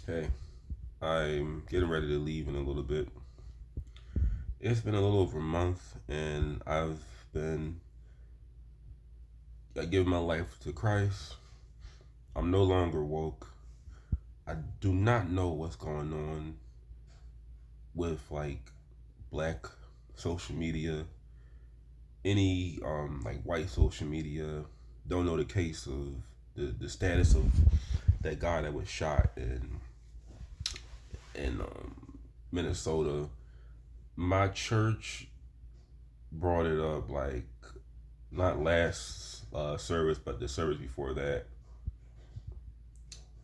Hey, I'm getting ready to leave in a little bit. It's been a little over a month, and I've been giving my life to Christ. I'm no longer woke. I do not know what's going on with black social media, any like white social media. Don't know the case of the status of that guy that was shot in Minnesota. My church brought it up like not last service, but the service before that.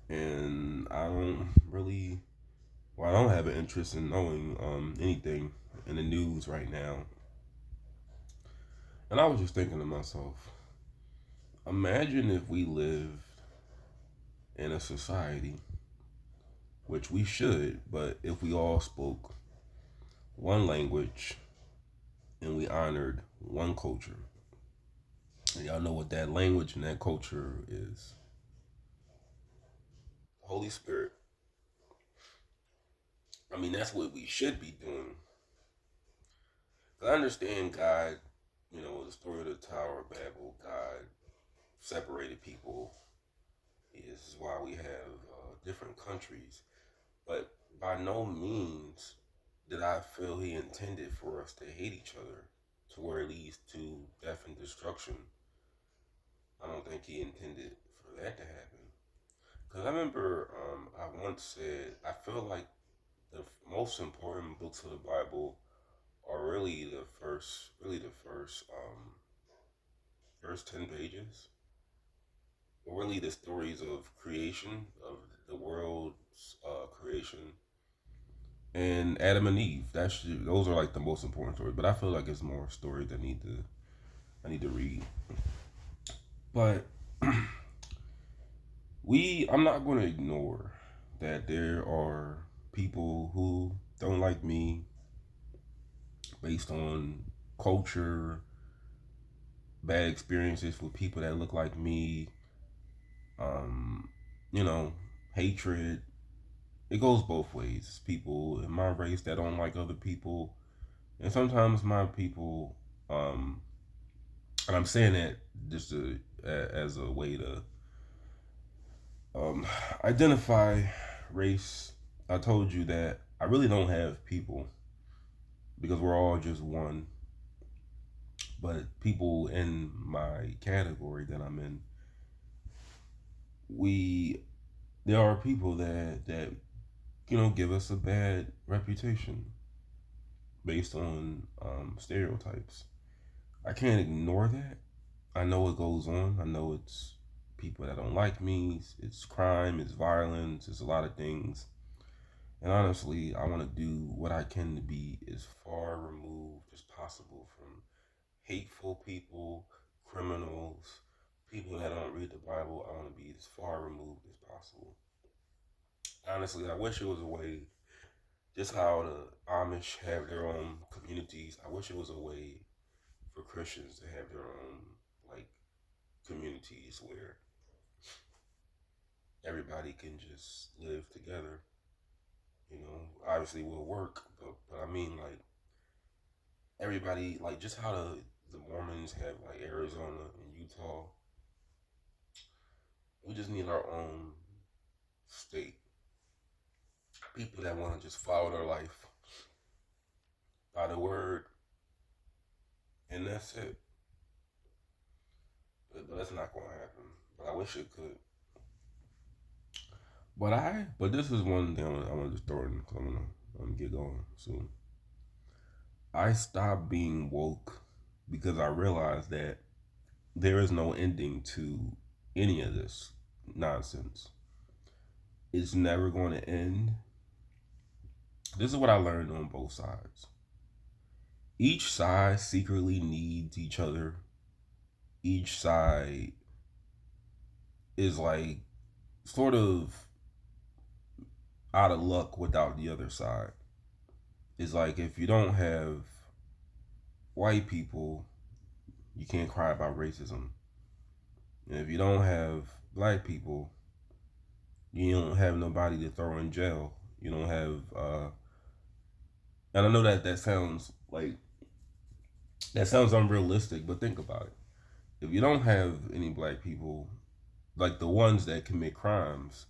And I don't really, well, I don't have an interest in knowing anything in the news right now. And I was just thinking to myself, imagine if we lived in a society, which we should, but if we all spoke one language and we honored one culture. And y'all know what that language and that culture is. Holy Spirit. I mean, that's what we should be doing. I understand God, the story of the Tower of Babel, God separated people. This is why we have different countries. But by no means did I feel He intended for us to hate each other to where it leads to death and destruction. I don't think He intended for that to happen. Because I remember I once said, I feel like the most important books of the Bible are really the first 10 pages, really the stories of creation, of the world's creation, and Adam and Eve. Those are like the most important stories. But I feel like it's more stories that I need to read. But I'm not going to ignore that there are people who don't like me based on culture, bad experiences with people that look like me, um, you know, hatred. It goes both ways. People in my race that don't like other people, and sometimes my people, um, and I'm saying that just as a way to um, identify race. I told you that I really don't have people because we're all just one. But people in my category that I'm in, we there are people that give us a bad reputation based on stereotypes. I can't ignore that. I know it goes on. I know it's people that don't like me. It's crime. It's violence. It's a lot of things. And honestly, I want to do what I can to be as far removed as possible from hateful people, criminals, people that don't read the Bible. I want to be as far removed as possible. Honestly, I wish it was a way, just how the Amish have their own communities. I wish it was a way for Christians to have their own like communities where everybody can just live together. Obviously will work, but I mean like everybody like just how the Mormons have like Arizona and Utah. We just need our own state. People that want to just follow their life by the word, and that's it. But that's not going to happen. But I wish it could. But this is one thing I want to just throw in because I'm gonna get going soon. I stopped being woke because I realized that there is no ending to any of this nonsense. It's never going to end. This is what I learned on both sides. Each side secretly needs each other. Each side is like sort of out of luck without the other side. It's like if you don't have white people, you can't cry about racism. And if you don't have black people, You don't have nobody to throw in jail. You don't have, and I know that that sounds unrealistic, but think about it. If you don't have any black people, like the ones that commit crimes,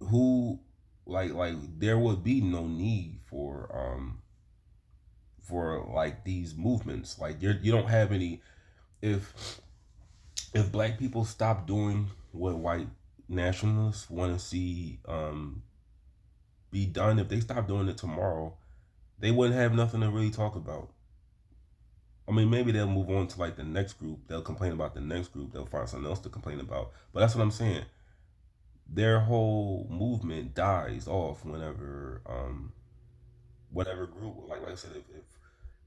who, like there would be no need for like these movements. Like you don't have any. If black people stop doing what white nationalists want to see be done, if they stop doing it tomorrow, they wouldn't have nothing to really talk about. I mean, maybe they'll move on to like the next group. They'll complain about the next group. They'll find something else to complain about. But that's what I'm saying. Their whole movement dies off whenever whatever group, like I said, if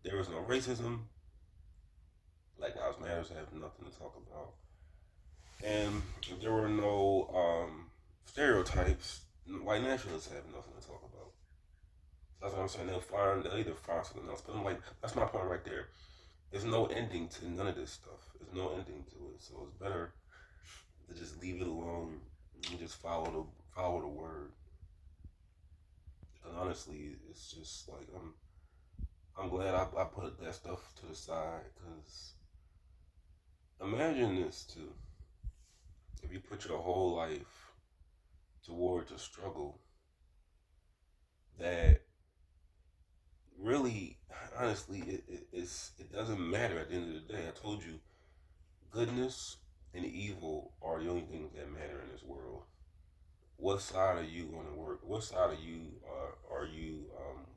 there was no racism, Black Lives Matters have nothing to talk about. And if there were no stereotypes, white nationalists have nothing to talk about. That's what I'm saying. They'll either find something else. But I'm like, that's my point right there. There's no ending to none of this stuff. There's no ending to it. So it's better to just leave it alone and just follow the word. And honestly, it's just like I'm glad I put that stuff to the side because imagine this too. If you put your whole life towards a struggle that really, honestly, it doesn't matter at the end of the day. I told you, goodness and evil are the only things that matter in this world. What side are you going to work? What side are you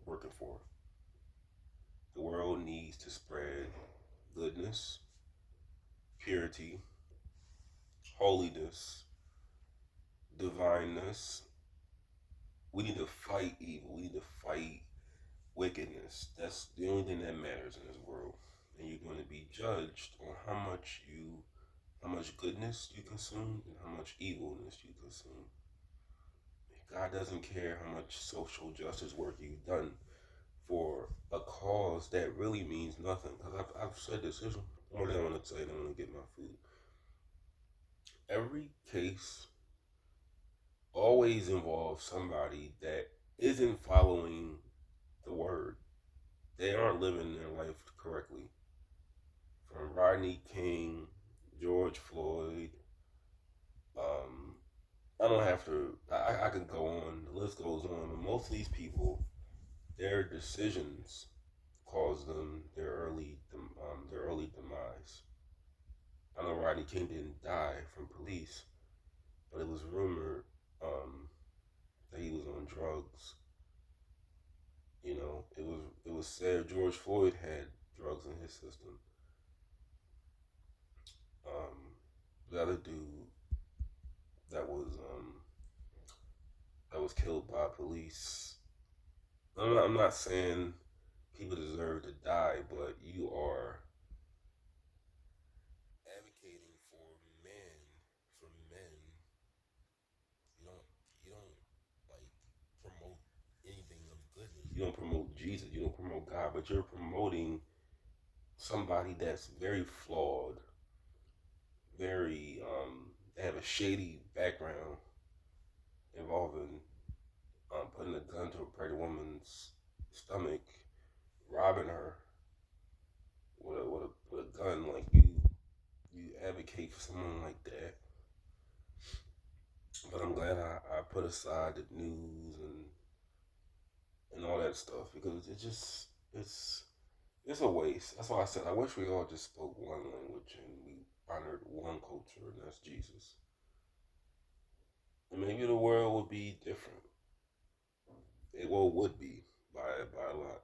working for? The world needs to spread goodness, purity, holiness, divineness. We need to fight evil. We need to fight wickedness. That's the only thing that matters in this world. And you're going to be judged on how much goodness you consume and how much evilness you consume. God doesn't care how much social justice work you've done for a cause that really means nothing. Because I've said this. Here's one thing I want to say, and I want to get my food. Every case always involves somebody that isn't following the word. They aren't living their life correctly. From Rodney King, George Floyd, um, I don't have to. I could go on. The list goes on. But most of these people, their decisions caused them their early demise. I know Rodney King didn't die from police, but it was rumored that he was on drugs. You know, it was said George Floyd had drugs in his system. Um, the other dude that was um, that was killed by police. I'm not saying people deserve to die, but you are advocating for men. You don't like promote anything of goodness. You don't promote Jesus. You don't promote God, but you're promoting somebody that's very flawed, very they have a shady background involving putting a gun to a pregnant woman's stomach, robbing her with a gun. Like you advocate for someone like that. But I'm glad I put aside the news and all that stuff because it's a waste. That's why I said I wish we all just spoke one language and we honored one culture, and that's Jesus. And maybe the world would be different. It well would be by a lot.